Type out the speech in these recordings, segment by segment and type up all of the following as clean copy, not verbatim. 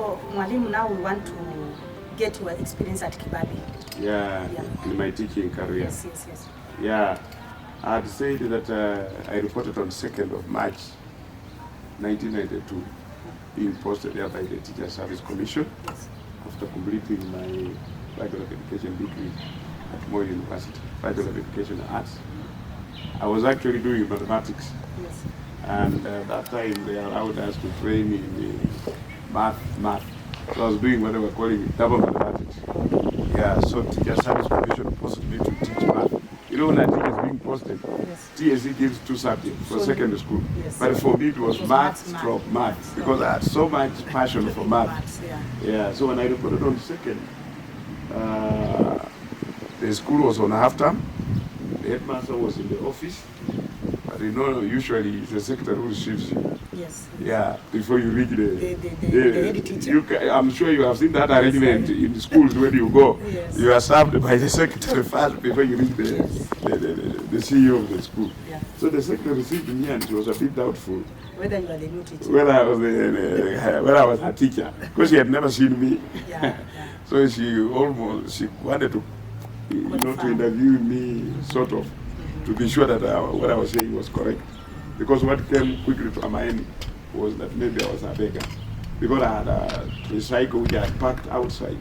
So, Mwalimu, now we want to get your experience at Kibabii. Yeah, in my teaching career. Yes. Yeah, I had said that I reported on 2nd of March 1992, being posted there by the Teacher Service Commission after completing my Bachelor of Education degree at Moi University, Bachelor of Education Arts. I was actually doing mathematics, and that time they allowed us to train in math. So I was doing what they were calling double mathematics. Yeah, so Teacher Service Commission posted me to teach math. You know, when a teacher is being posted, TSC gives 2 subjects for secondary school. But for me, it was math, because I had so much passion for math. Yeah, so when I reported on 2nd, the school was on half term. The headmaster was in the office. But you know, usually it's the secretary who receives you. Yeah, before you reach the head teacher. I'm sure you have seen that arrangement in schools when you go. You are served by the secretary first before you reach the CEO of the school. So the secretary received me and she was a bit doubtful whether you are the new teacher. Whether I was a teacher, because she had never seen me. So she wanted to, to interview me, sort of, to be sure that what I was saying was correct. Because what came quickly to my mind was that maybe I was a beggar. Because I had a tricycle which I had parked outside.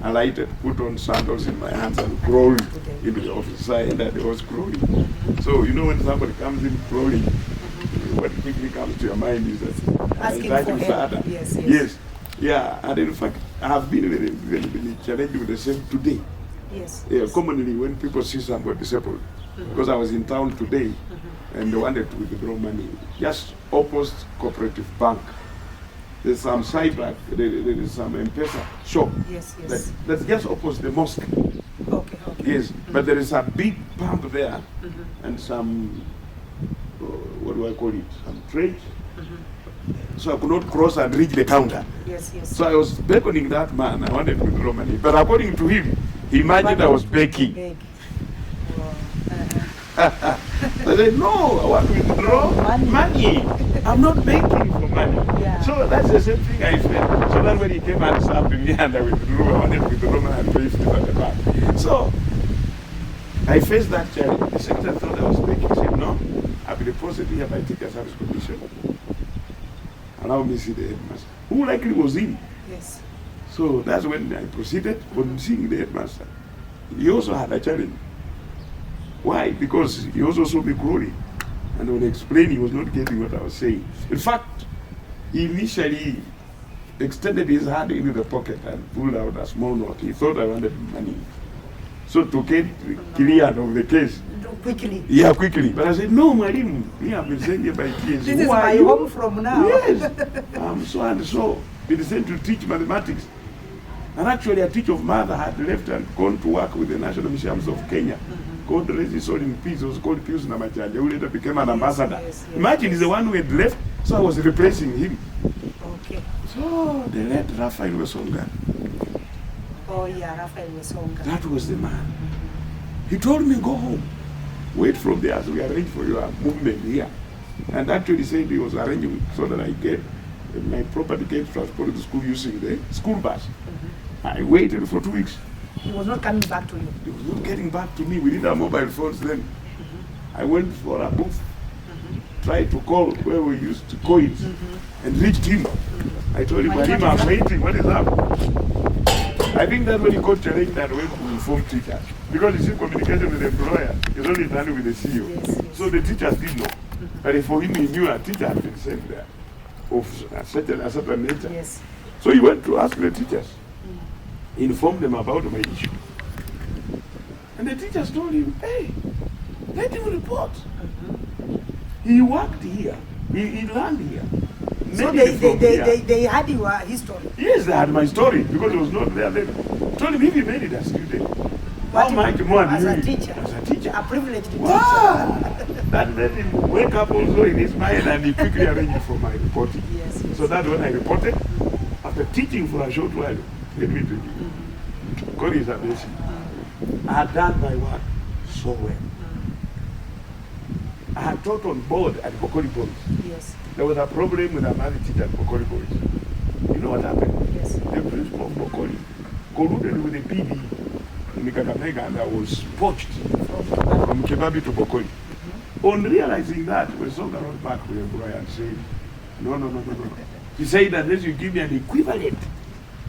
I lighted, put on sandals in my hands and crawled into the office. So I ended, I was crawling. So you know when somebody comes in crawling, what quickly comes to your mind is that asking for help. Yes. Yeah, and in fact, I have been very challenged with the same today. Commonly when people see somebody disabled, because I was in town today and they wanted to withdraw money, just opposite Cooperative Bank. There's some cyber, there is some M-Pesa shop. That's just opposite the mosque. Yes, but there is a big pump there and some, what do I call it, some trade. So I could not cross and reach the counter. So I was beckoning that man, I wanted to withdraw money. But according to him, he imagined I was begging. I said, no, I want to withdraw money. I'm not begging for money. So that's the same thing I felt. So then when he came and slapped me and I withdrew, I wanted to withdraw money and pay it at the back. So I faced that challenge. The secretary thought I was begging. He said, no, I've been posted here by Teacher Service Commission. Allow me to see the headmaster, who likely was in. So that's when I proceeded on seeing the headmaster. He also had a challenge. Why? Because he also saw me crawling. And when explaining, he was not getting what I was saying. In fact, he initially extended his hand into the pocket and pulled out a small note. He thought I wanted money. So to get cleared of the case. Quickly. Yeah, quickly. But I said, no, Madam, we have been sent here by TSC. This is my home from now. Yes. I'm so and so. Been sent to teach mathematics. And actually, a teacher of math had left and gone to work with the National Museums of Kenya. God raised his soul in peace. It was called Pius Namachanja, who later became an ambassador. Imagine, he's the one who had left, so I was replacing him. So they let Raphael Wesonga. Raphael Wesonga. That was the man. He told me, go home. Wait from there as we arrange for your movement here. And actually said he was arranging so that I get my property gets transported to school using the school bus. I waited for 2 weeks. He was not coming back to you. He was not getting back to me. We didn't have mobile phones then. I went for a booth, tried to call where we used to coins, and reached him. I told him, I'm waiting, what is up? I think that's when he got challenged and went to inform teachers. Because you see, communication with the employer is only done with the CEO. So the teachers didn't know. But for him, he knew a teacher had been sent there of a certain nature. So he went to ask the teachers, inform them about my issue. And the teachers told him, hey, let him report. He worked here. He learned here. So they had your history? Yes, they had my story because it was not there then. Told him if he made it as a student, how much more as a teacher? As a teacher. A privileged teacher. That made him wake up also in his mind and he quickly arranged for my reporting. So that's when I reported. After teaching for a short while, let me tell you, God is amazing. I had done my work so well. I had taught on board at Bokoli Boys. There was a problem with a math teacher at Bokoli Boys. You know what happened? colluded with the PD in Kakamega, and I was poached from Kibabii to Bokoli. On realizing that, Wesonga wrote back to the employer and said, no. He said, unless you give me an equivalent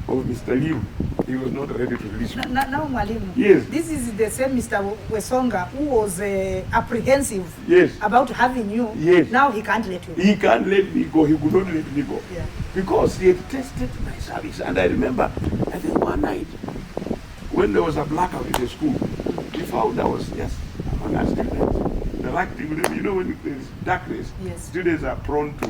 of Mr. Lihru, he was not ready to release me. Now, Mwalimu, yes. This is the same Mr. Wesonga who was apprehensive about having you. Yes. Now he can't let you go. He can't let me go. He could not let me go. Yeah. Because he had tested my service. And I remember, I think one night, when there was a blackout in the school, he found I was just among our students. You know, when there's darkness, students are prone to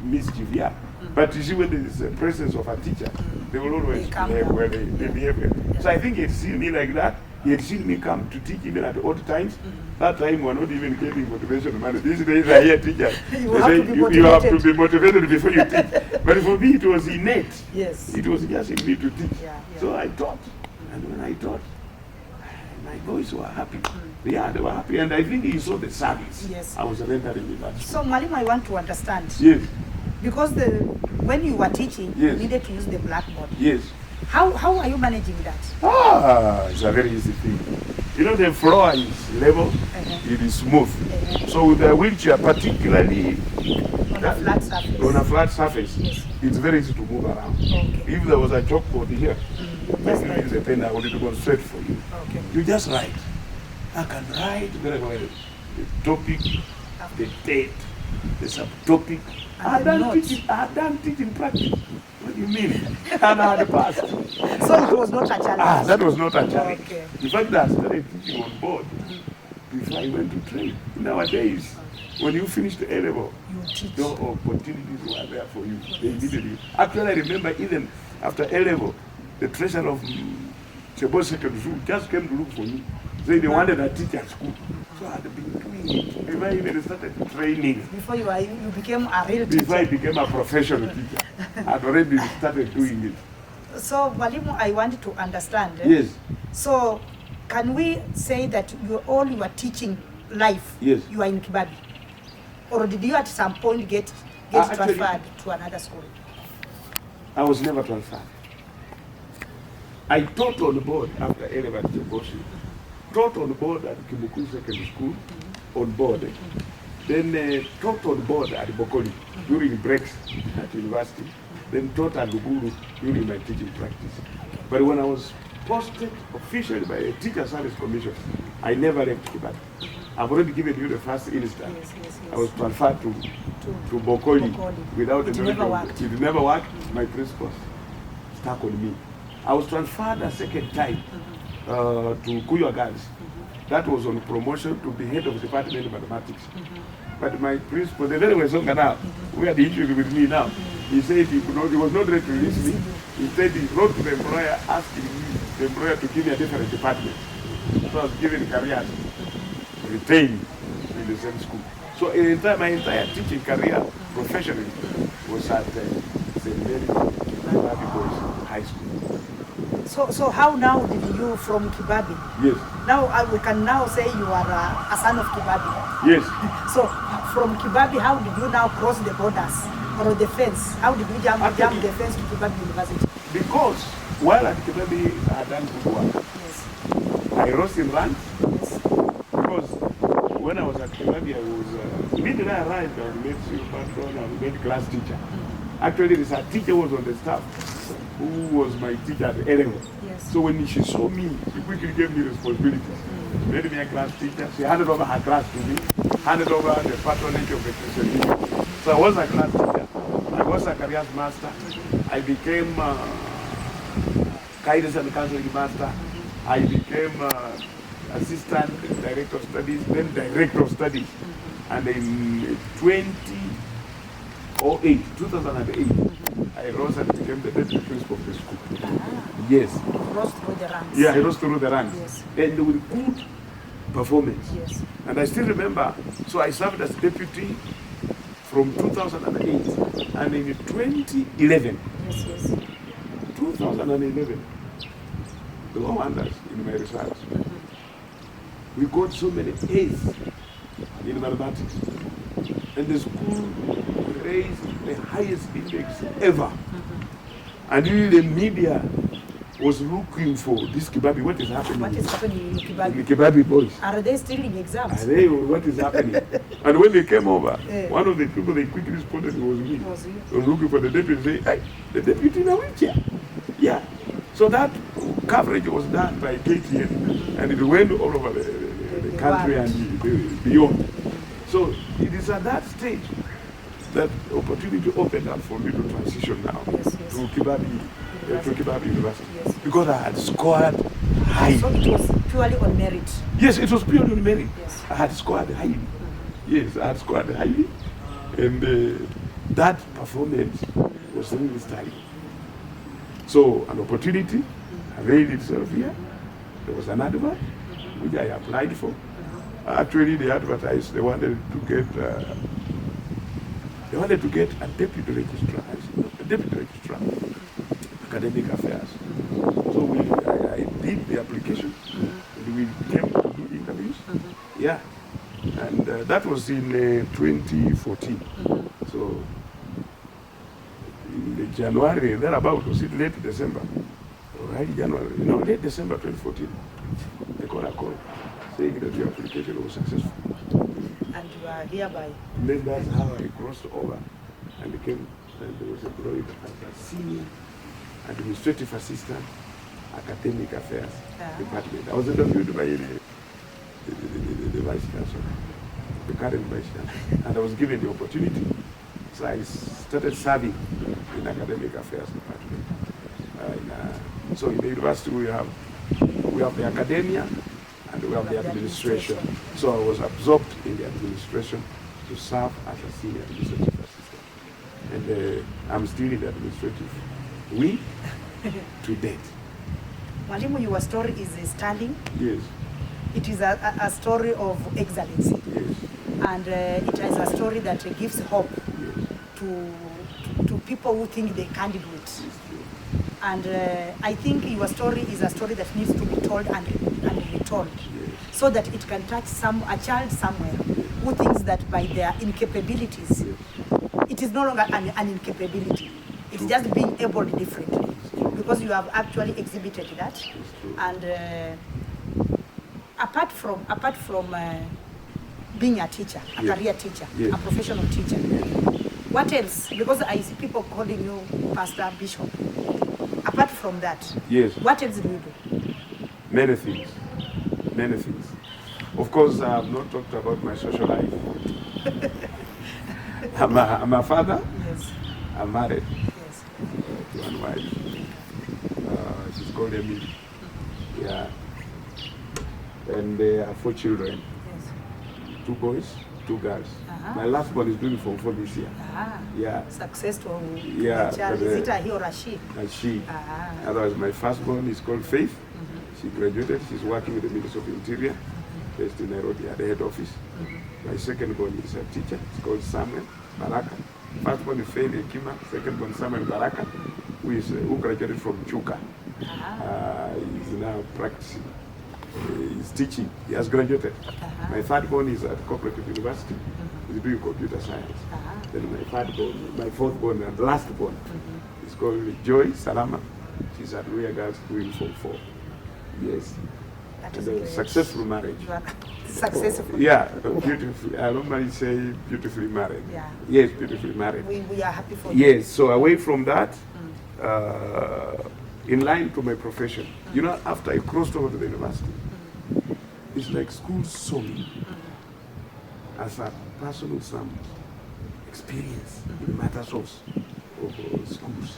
mischief. Yeah. But you see, when there is a presence of a teacher, they will always behave where they behave. Yeah. So I think he had seen me like that. He had seen me come to teach even at odd times. That time we were not even getting motivation money. These days I hear teachers. You have to be motivated before you teach. But for me it was innate. Yes. It was just in me to teach. Yeah. So I taught. And when I taught, my boys were happy. Yeah, they were happy. And I think he saw the service. Yes. I was rendering with that. So Mwalimu, I want to understand. Yes. Because when you were teaching, you needed to use the blackboard. Yes. How are you managing that? It's a very easy thing. You know, the floor is level, it is smooth. So with the wheelchair, particularly on a flat surface, it's very easy to move around. Okay. If there was a chalkboard here, when you use a pen, I would go straight for you. Okay. You just write. I can write very well. The topic, the date, the subtopic. I done teaching practice. What do you mean? And I had passed. So it was not a challenge? That was not a challenge. Okay. In fact, I started teaching on board before I went to train. Nowadays, when you finish the A-level, no opportunities were there for you. They needed you. Actually, I remember even after A-level, the treasurer of Chebo Secondary School just came to look for me. They wanted a teacher at school. So I had been doing it. Before I even started training. Before you became a real teacher. Before I became a professional teacher. I had already started doing it. So, Mwalimu, I wanted to understand. Yes. So, can we say that all your teaching life, you are in Kibabii? Or did you at some point get transferred to another school? I was never transferred. I taught on board after A-level at Cheboshi. Taught on board at Kibuku Secondary School, on board. Then taught on board at Bokoli during breaks at university. Then taught at Lihru during my teaching practice. But when I was posted officially by a Teacher Service Commission, I never left Kibabii. I've already given you the first instance. Yes. I was transferred to Bokoli without it never worked. It never worked. My principals stuck on me. I was transferred a second time to Kuya Girls. That was on promotion to be head of department of mathematics. But my principal, the very Wesonga now, we had the issue with me now. He said he was not ready to release me. Instead, he wrote to the employer asking the employer to give me a different department. So I was given careers, retained in the same school. So my entire teaching career professionally was at St. Mary Boys High School. So how now did you from Kibabii? Yes. Now we can now say you are a son of Kibabii. Yes. So from Kibabii, how did you now cross the borders or the fence? How did you jump the fence to Kibabii University? Because while at Kibabii I had done good work. Yes. I rose in ranks. Yes. Because when I was at Kibabii, I was immediately I arrived, I was made patron, I was made class teacher. Actually, this teacher was on the staff who was my teacher at A-level. Yes. So when she saw me, she quickly gave me responsibilities. She made me a class teacher. She handed over her class to me, handed over the patronage of the Christian. So I was a class teacher. I was a careers master. I became guidance and counseling master. I became assistant director of studies, then director of studies. And in 2008, I rose and became the deputy principal of the school. Yes. Rose through the ranks. Yeah, I rose through the ranks. Yes. And with good performance. Yes. And I still remember, so I served as deputy from 2008. And in 2011, 2011, there were wonders in my research. We got so many A's in mathematics. And the school raised the highest index ever. And really the media was looking for this Kibabii. What is happening? What is happening in Kibabii? In the Kibabii boys. Are they stealing exams? Are they? What is happening? And when they came over, one of the people they quickly spotted was me. I was looking for the deputy. Say, hey, the deputy in a wheelchair. Yeah. So that coverage was done by KTN, and it went all over the country and beyond. So it is at that stage that opportunity opened up for me to transition now to Kibabii University. Yes. Because I had scored high. So it was purely on merit? Yes, it was purely on merit. Yes. I had scored highly. Yes, I had scored highly. And that performance was really stylish. So an opportunity availed itself here. There was an advert which I applied for. Actually, they advertised they wanted to get a deputy registrar, academic affairs. So I did the application. And we came to do interviews. Yeah, and that was in 2014. So in January, thereabout, was it late December? Right, January, late December 2014. They got a call saying that your application was successful. And you are hereby. And then that's how I crossed over and became, and was employed as a senior administrative assistant, academic affairs department. I was interviewed by the vice chancellor, the current vice chancellor, and I was given the opportunity. So I started serving in academic affairs department. So in the university we have the academia and we have the administration. So I was absorbed in the administration to serve as a senior administrative assistant. And I'm still in the administrative wing to date. Mwalimu, your story is sterling. Yes. It is a story of excellence. Yes. And it is a story that gives hope to people who think they can't do it. And I think your story is a story that needs to be told and retold, so that it can touch a child somewhere who thinks that by their incapabilities, it is no longer an incapability. It's just being able differently, because you have actually exhibited that. And apart from being a teacher, a career teacher, a professional teacher, what else? Because I see people calling you Pastor, Bishop. Apart from that, what else do you do? Many things. Many things. Of course, I have not talked about my social life. I'm a father. Yes. I'm married. Yes. To one wife. She's called Emily. Yeah. And they have 4 children. Yes. 2 boys, 2 girls. My last one is doing Form 4 this year. Yeah. Successful. Yeah. Child. Is it a he or a she? A she. Otherwise, my firstborn is called Faith. She graduated. She's working with the Ministry of Interior, based in Nairobi at the head office. My second born is a teacher. It's called Samuel Baraka. Firstborn is Faith Ekima. Secondborn Samuel Baraka, who graduated from Chuka. He's now practicing. He's teaching. He has graduated. My third born is at Cooperative University. He's doing computer science. Then my fourth born and last born is called Joy Salama. She's at Ruya Girls doing Form 4. Yes. That is a successful marriage. Successful. Yeah, beautifully. I normally say beautifully married. Yeah. Yes, beautifully married. We are happy for you. Yes, so away from that, in line to my profession, after I crossed over to the university, it's like school saw me as a person with some experience in matters of schools.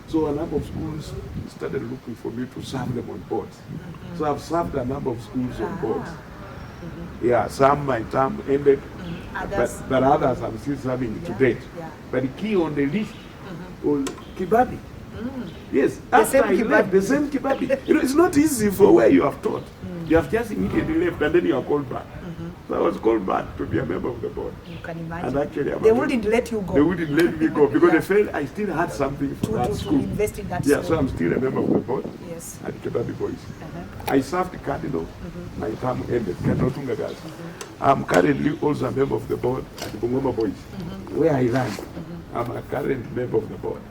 So a number of schools started looking for me to serve them on boards. So I've served a number of schools on boards. Yeah, some my term ended, but others I'm still serving to date. But the key on the list was Kibabii. Yes, after I left, the same Kibabii. It's not easy for where you have taught. You have just immediately left and then you are called back. So I was called back to be a member of the board. You can imagine. And actually, they wouldn't let you go. They wouldn't let me go because they felt I still had something for that school. To invest in that school. Yeah, so I'm still a member of the board at Kibabii Boys. I served the Cardinal. My term ended, Cardinal Tunga Girls. I'm currently also a member of the board at Bungoma Boys, where I ran I'm a current member of the board.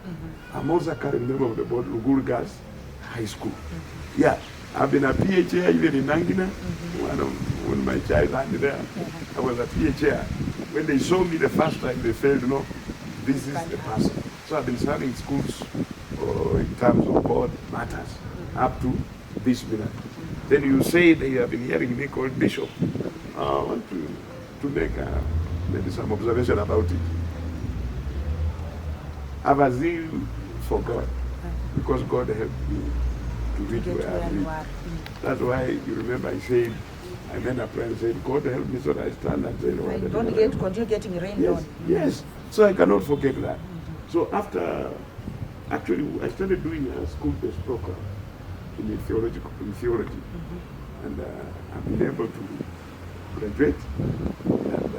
I'm also a current member of the board, Luguru Girls High School. Yeah, I've been a PA chair even in Nangina. When my child landed there, I was a PA chair. When they saw me the first time, they felt, no, this is the person. So I've been serving schools in terms of board matters up to this minute. Then you say that you have been hearing me called Bishop. I want to make maybe some observation about it. I have a zeal for God because God helped me to reach where I reached. That's why you remember I said, I made a prayer and said, God help me so that I stand and say, Lord, don't continue getting rained on. Yes, so I cannot forget that. So after, actually, I started doing a school-based program in theology. And I've been able to graduate, and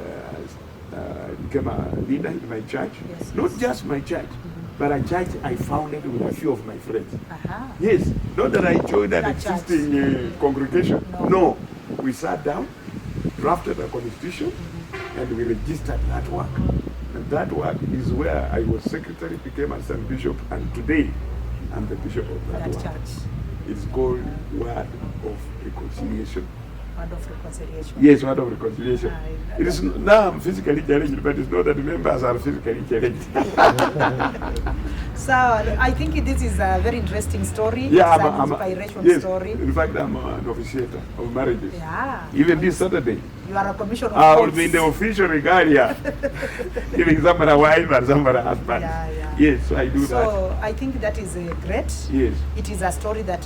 I became a leader in my church. Not just my church, but a church I founded with a few of my friends. Yes, not that I joined an existing congregation. No, we sat down, drafted a constitution, and we registered that work. And that work is where I was secretary, became assistant bishop, and today I'm the bishop of that work. Church. It's called Word of Reconciliation. Word of Reconciliation. Yes, Word of Reconciliation. It is now I'm physically challenged, but it's not that the members are physically challenged. So I think this is a very interesting story. Yeah, it's an inspiration story. In fact, I'm an officiator of marriages. Yeah. Even this Saturday. You are a commissioner. I will be in the official regalia, giving somebody a wife and somebody a husband. Yeah. Yes, so I do that. So I think that is great. Yes. It is a story that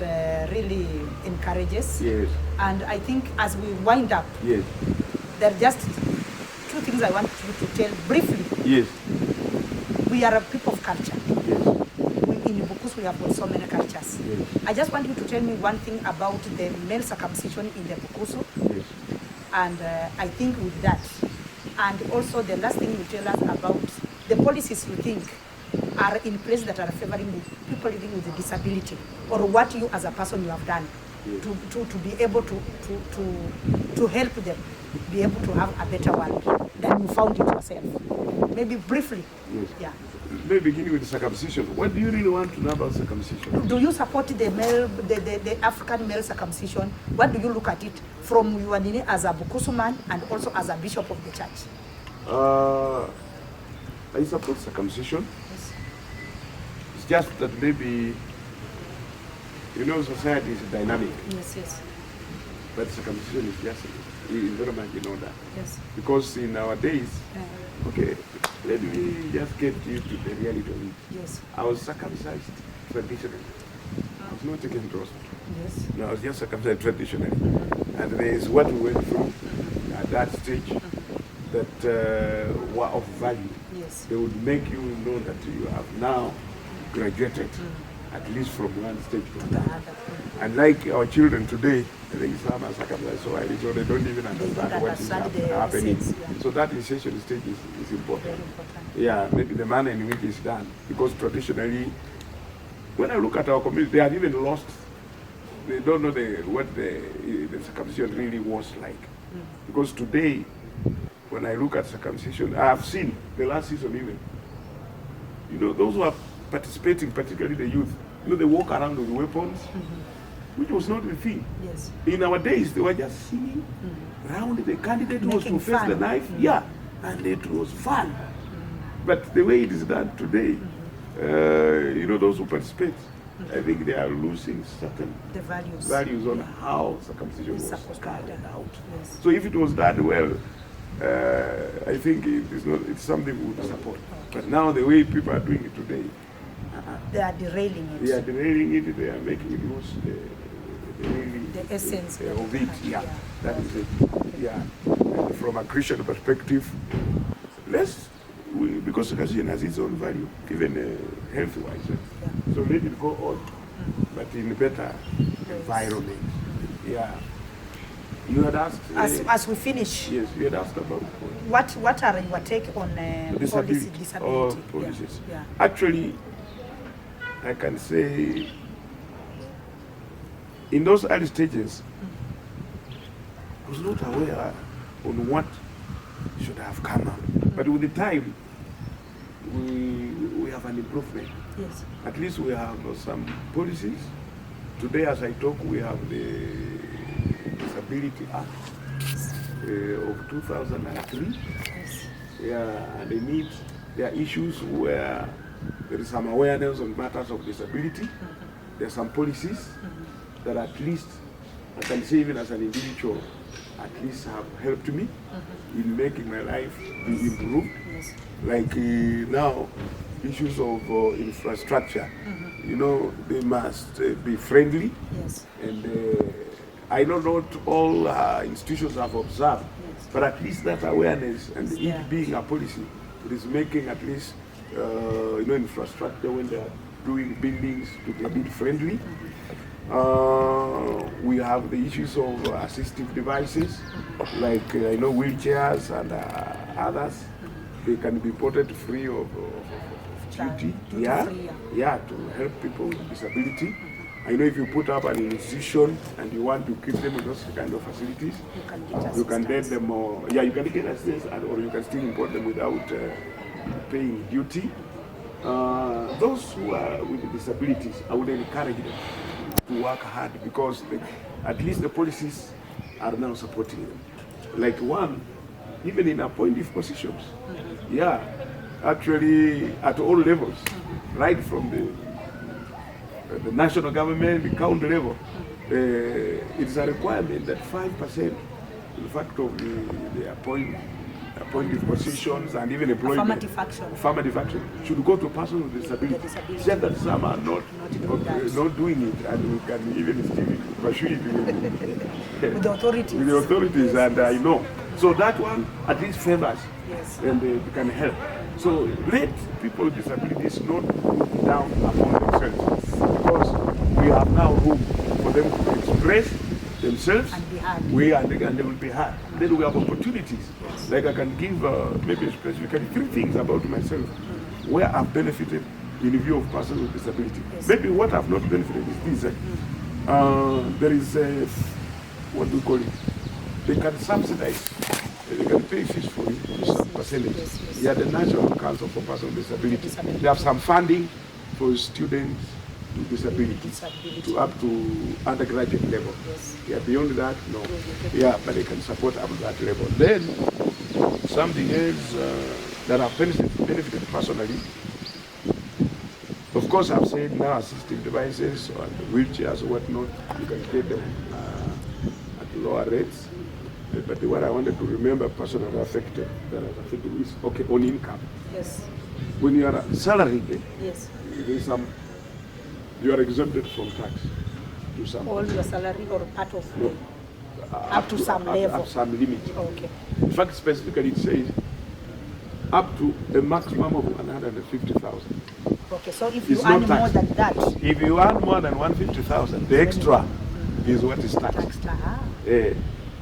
really encourages. Yes. And I think as we wind up, yes, there are just two things I want you to tell briefly. Yes. We are a people of culture. Yes. In Bukus we have got so many cultures. Yes. I just want you to tell me one thing about the male circumcision in the Bukusu. Yes. And I think with that, and also the last thing you tell us about the policies you think are in place that are favoring people living with a disability, or what you as a person you have done to be able to help them be able to have a better world than you found it yourself. Maybe briefly. Yes. Yeah. Maybe beginning with the circumcision. What do you really want to know about circumcision? Do you support the African male circumcision? What do you look at it from your nini as a Bukusu man and also as a bishop of the church? I support circumcision. Yes. It's just that maybe, society is dynamic. Yes. But circumcision is very much in order. Yes. Because in our days, okay, let me just get you to the reality of it. Yes. I was circumcised traditionally. I was not taken to hospital. Yes. No, I was just circumcised traditionally. And there is what we went through at that stage that were of value. Yes. They would make you know that you have now graduated, at least from one stage to another. And like our children today, I think some are circumcised so early, so they don't even understand what is happening. So that initiation stage is important. Yeah, maybe the manner in which it's done. Because traditionally, when I look at our community, they have even lost, they don't know what the circumcision really was like. Because today, when I look at circumcision, I have seen the last season even, those who are participating, particularly the youth, they walk around with weapons, which was not the thing. Yes. In our days, they were just singing around the candidate who was to face the knife. Yeah, and it was fun. But the way it is done today, those who participate, I think they are losing certain values on how circumcision was carried out. Yes. So if it was done well, I think it's something we would support. But now the way people are doing it today, they are derailing it. They are derailing it. They are making it lose the essence of it. Yeah, that is it. Yeah, and from a Christian perspective, because circumcision has its own value, even health-wise. So let it go on, but in a better environment. Yeah. You had asked. As we finish. Yes, you had asked about what are your take on disability? Policies. Yeah. Actually, I can say in those early stages, I was not aware on what should have come up. But with the time, we have an improvement. Yes. At least we have some policies. Today, as I talk, we have the Disability Act of 2003. Yes. Yeah, and there are issues where there is some awareness on matters of disability. There are some policies that at least I can say, even as an individual, at least have helped me in making my life be improved. Yes. Like now, issues of infrastructure, you know, they must be friendly. Yes. And I know not all institutions have observed, but at least that awareness and it being a policy, it is making at least you know, infrastructure when they are doing buildings to be a bit friendly. We have the issues of assistive devices, like I know wheelchairs and others. They can be ported free of duty. Yeah, to help people with disability. I know if you put up an institution and you want to keep them with those kind of facilities, you can get them, you can get assistance, or you can still import them without paying duty. Those who are with disabilities, I would encourage them to work hard, because at least the policies are now supporting them. Like one, even in appointive positions. Yeah, actually at all levels, right from the national government, the county level, it's a requirement that 5%, in fact, of the appointed positions and even employment, affirmative action should go to persons with disability. Said that some are not doing it, and we can even still pursue it with the authorities. With the authorities, and I know. So that one at least favors, and they can help. So let people with disabilities not look down upon themselves, because we have now room for them to express themselves, and be heard. And they will be heard. Then we have opportunities. Like I can give maybe specifically 3 things about myself where I've benefited in view of persons with disability. Maybe what I've not benefited is this. There is what do we call it? They can subsidize. They can pay fees for you, some percentage. Yeah, the National Council for Persons with Disability. They have some funding for students with disabilities to up to undergraduate level. Yeah, beyond that, no. Yeah, but they can support up to that level. Then something else that I've benefited personally. Of course, I've said now assistive devices or wheelchairs or whatnot, you can get them at lower rates. But what I wanted to remember personally affected is on income. Yes. When you are salaried, there's some, you are exempted from tax to some. All your salary or part of up to some level. Up some limit. Okay. In fact, specifically it says up to a maximum of 150,000. Okay, so if you earn more than that. If you earn more than 150,000, the extra is what is taxed.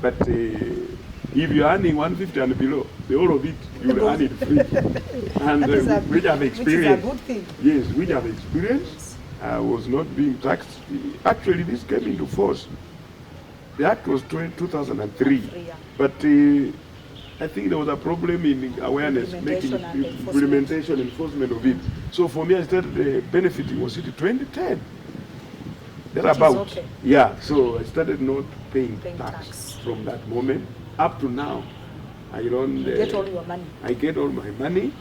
But if you're earning 150 and below, the whole of it, you will earn it free. And which I've experienced. Which is a good thing. Yes, which I've experienced. I was not being taxed. Actually, this came into force. The act was 2003. But I think there was a problem in awareness, implementation, enforcement of it. So for me, I started benefiting was it 2010. Thereabout. Okay. Yeah, so I started not paying tax from that moment up to now. I don't. You get all your money. I get all my money.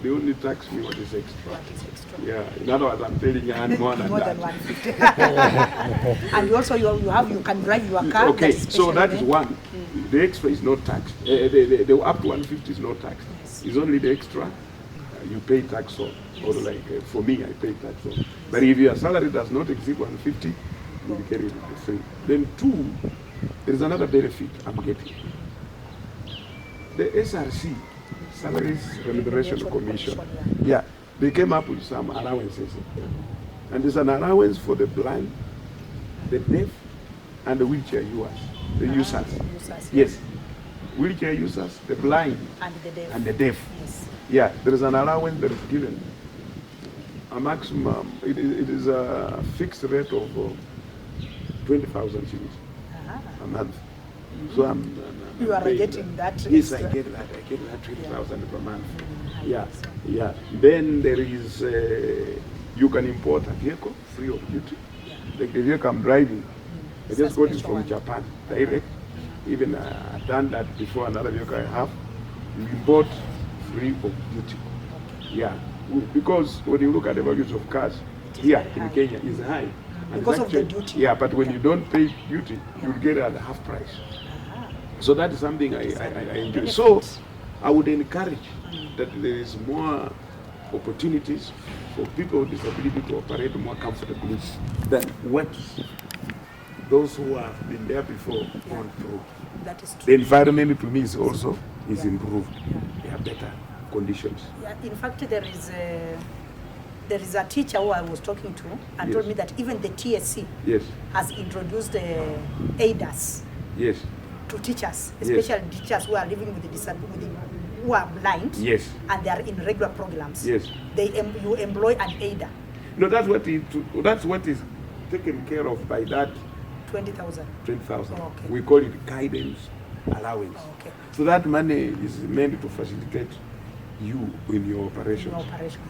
They only tax me what is extra. What is extra? Yeah. In other words, I'm telling you, I earn more than more that. Than 150. And also you can drive your car. Okay, so that is one. The extra is not taxed. The up to 150 is not taxed. It's only the extra you pay tax on. Or like for me, I pay tax on. But if your salary does not exceed 150, you will get it free. Then 2, there is another benefit I'm getting. The SRC, Salaries Remuneration Commission, they came up with some allowances. And there's an allowance for the blind, the deaf, and the wheelchair users. Yes, wheelchair users, the blind, and the deaf. Yes. Yeah, there is an allowance that is given. A maximum, it is a fixed rate of 20,000 shillings a month. So I'm you are paying getting that. Yes, extra. I get that. I get that 20,000 per month. Yeah. Yeah. Then there is, you can import a vehicle free of duty. Yeah. Like the vehicle I'm driving, I just got it Special from one. Japan, direct. Even I've done that before another vehicle I have. You import free of duty. Yeah. Because when you look at the values of cars here in Kenya, it's high. And Because it's of the duty. Yeah, but when you don't pay duty, you'll get it at half price. So that is something I enjoy. So I would encourage that there is more opportunities for people with disability to operate more comfortably than what those who have been there before gone through. That is true. The environment to me is also improved. They have better conditions. Yeah, in fact, there is a teacher who I was talking to and told me that even the TSC has introduced ADAS to teachers, especially teachers who are living with disability, who are blind, and they are in regular programs. You employ an aider. No, that's what is taken care of by that 20,000. 20,000. Oh, okay. We call it guidance allowance. Oh, okay. So that money is meant to facilitate you in your operations.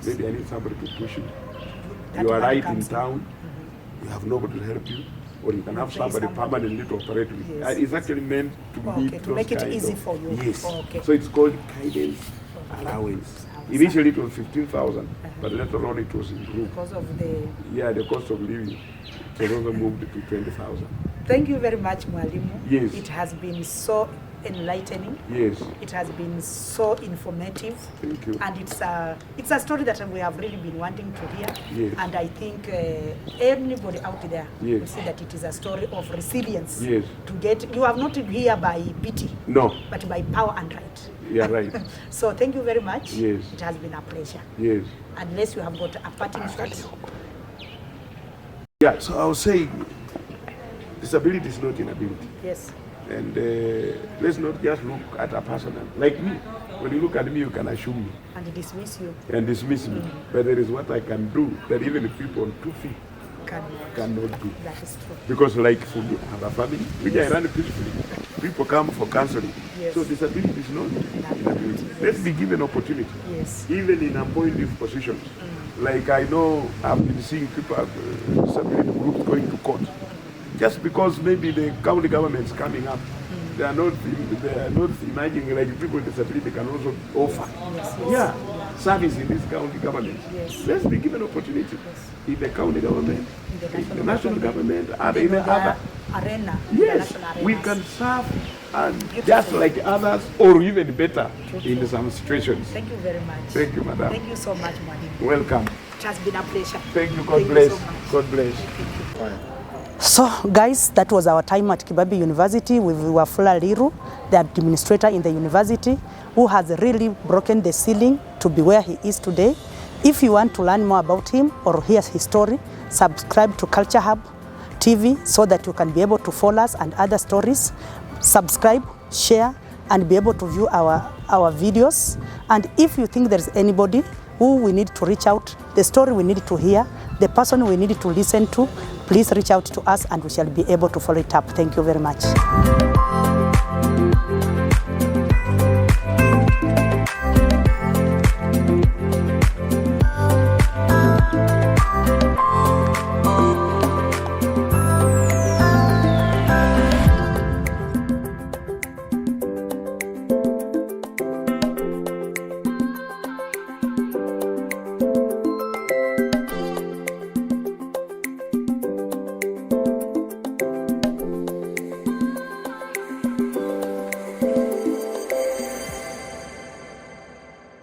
Maybe I need somebody to push you. You are right in town, you have nobody to help you, or you can have somebody permanently to operate with. It's actually meant to make it easy for you. Yes. So it's called guidance allowance. Initially it was 15,000, but later on it was improved. Because of the cost of living. It also moved to 20,000. Thank you very much, Mwalimu. Yes. It has been so enlightening. Yes. It has been so informative. Thank you. And it's a story that we have really been wanting to hear. Yes. And I think anybody out there will see that it is a story of resilience. Yes. You have not here by pity. No. But by power and right. Yeah, right. So thank you very much. Yes. It has been a pleasure. Yes. Unless you have got a parting shot. Yeah, so I was saying, disability is not inability. Yes. And let's not just look at a person like me. When you look at me, you can assume me. And dismiss you. And dismiss me. But there is what I can do that even if people on 2 feet cannot do. That is true. Because like for me, I have a family, which I run peacefully. People come for counseling. Yes. So disability is not inability. Let's be given opportunity. Yes. Even in appointive positions. Like I know I've been seeing people have disability groups going to court. Just because maybe the county government is coming up, they are not imagining like people with disability can also offer service in this county government. Yes. Let's be given opportunity in the county government, in the national government, and in the other arena. Yes, we can serve and just like others, or even better in some situations. Thank you very much. Thank you, madam. Thank you so much, Mwalimu. Welcome. It has been a pleasure. Thank you. God bless. You so much. God bless. So guys, that was our time at Kibabii University with Wafula Lihru, the administrator in the university, who has really broken the ceiling to be where he is today. If you want to learn more about him or hear his story, subscribe to Culture Hub TV so that you can be able to follow us and other stories. Subscribe, share, and be able to view our videos. And if you think there's anybody who we need to reach out, the story we need to hear, the person we need to listen to, please reach out to us and we shall be able to follow it up. Thank you very much.